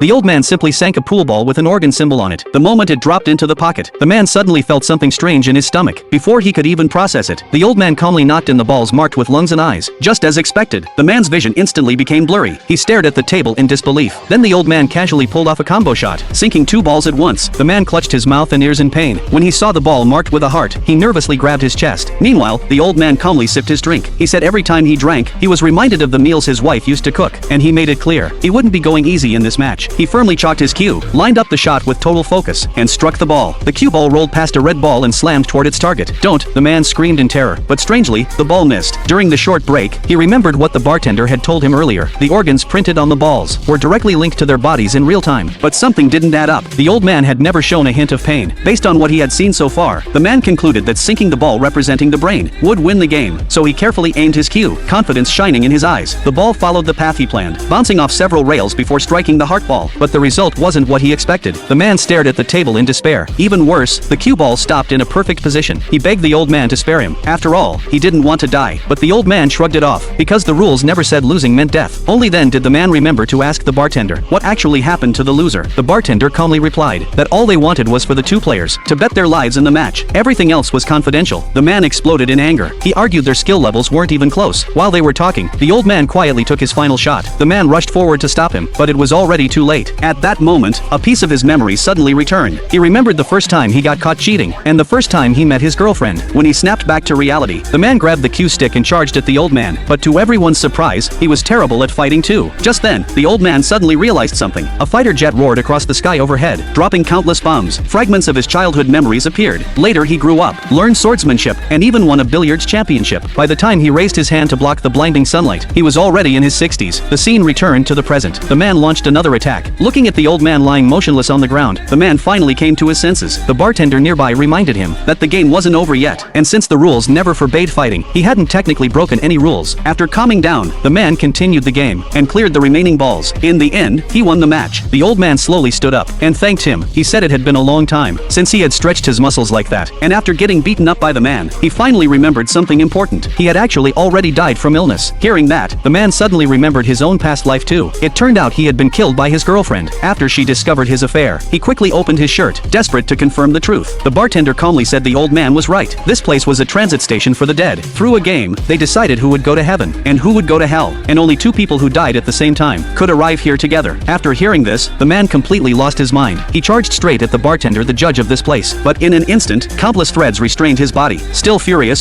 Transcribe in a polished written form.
The old man simply sank a pool ball with an organ symbol on it. The moment it dropped into the pocket, the man suddenly felt something strange in his stomach. Before he could even process it, the old man calmly knocked in the balls marked with lungs and eyes. Just as expected, the man's vision instantly became blurry. He stared at the table in disbelief. Then the old man casually pulled off a combo shot, sinking 2 balls at once. The man clutched his mouth and ears in pain. When he saw the ball marked with a heart, he nervously grabbed his chest. Meanwhile, the old man calmly sipped his drink. He said every time he drank, he was reminded of the meals his wife used to cook, and he made it clear he wouldn't be going easy in this match. He firmly chalked his cue, lined up the shot with total focus, and struck the ball. The cue ball rolled past a red ball and slammed toward its target. "Don't!" the man screamed in terror, but strangely, the ball missed. During the short break, he remembered what the bartender had told him earlier. The organs printed on the balls were directly linked to their bodies in real time, but something didn't add up. The old man had never shown a hint of pain. Based on what he had seen so far, the man concluded that sinking the ball representing the brain would win the game, so he carefully aimed his cue, confidence shining in his eyes. The ball followed the path he planned, bouncing off several rails before striking the heart ball, but the result wasn't what he expected. The man stared at the table in despair. Even worse, the cue ball stopped in a perfect position. He begged the old man to spare him. After all, he didn't want to die, but the old man shrugged it off, because the rules never said losing meant death. Only then did the man remember to ask the bartender what actually happened to the loser. The bartender calmly replied that all they wanted was for the 2 players to bet their lives in the match. Everything else was confidential. The man exploded in anger. He argued their skill levels weren't even close. While they were talking, the old man quietly took his final shot. The man rushed forward to stop him, but it was already too late. At that moment, a piece of his memory suddenly returned. He remembered the first time he got caught cheating, and the first time he met his girlfriend. When he snapped back to reality, the man grabbed the cue stick and charged at the old man, but to everyone's surprise, he was terrible at fighting too. Just then, the old man suddenly realized something. A fighter jet roared across the sky overhead, dropping countless bombs. Fragments of his childhood memories appeared. Later he grew up, learned swordsmanship, and even won a billiards championship. By the time he raised his hand to block the blinding sunlight, he was already in his 60s. The scene returned to the present. The man launched another attack. Looking at the old man lying motionless on the ground, the man finally came to his senses. The bartender nearby reminded him that the game wasn't over yet, and since the rules never forbade fighting, he hadn't technically broken any rules. After calming down, the man continued the game and cleared the remaining balls. In the end, he won the match. The old man slowly stood up and thanked him. He said it had been a long time since he had stretched his muscles like that, and after getting beaten up by the man, he finally remembered something important. He had actually already died from illness. Hearing that, the man suddenly remembered his own past life too. It turned out he had been killed by his girlfriend. After she discovered his affair, he quickly opened his shirt, desperate to confirm the truth. The bartender calmly said the old man was right. This place was a transit station for the dead. Through a game, they decided who would go to heaven and who would go to hell, and only 2 people who died at the same time could arrive here together. After hearing this, the man completely lost his mind. He charged straight at the bartender, the judge of this place, but in an instant, countless threads restrained his body. Still furious,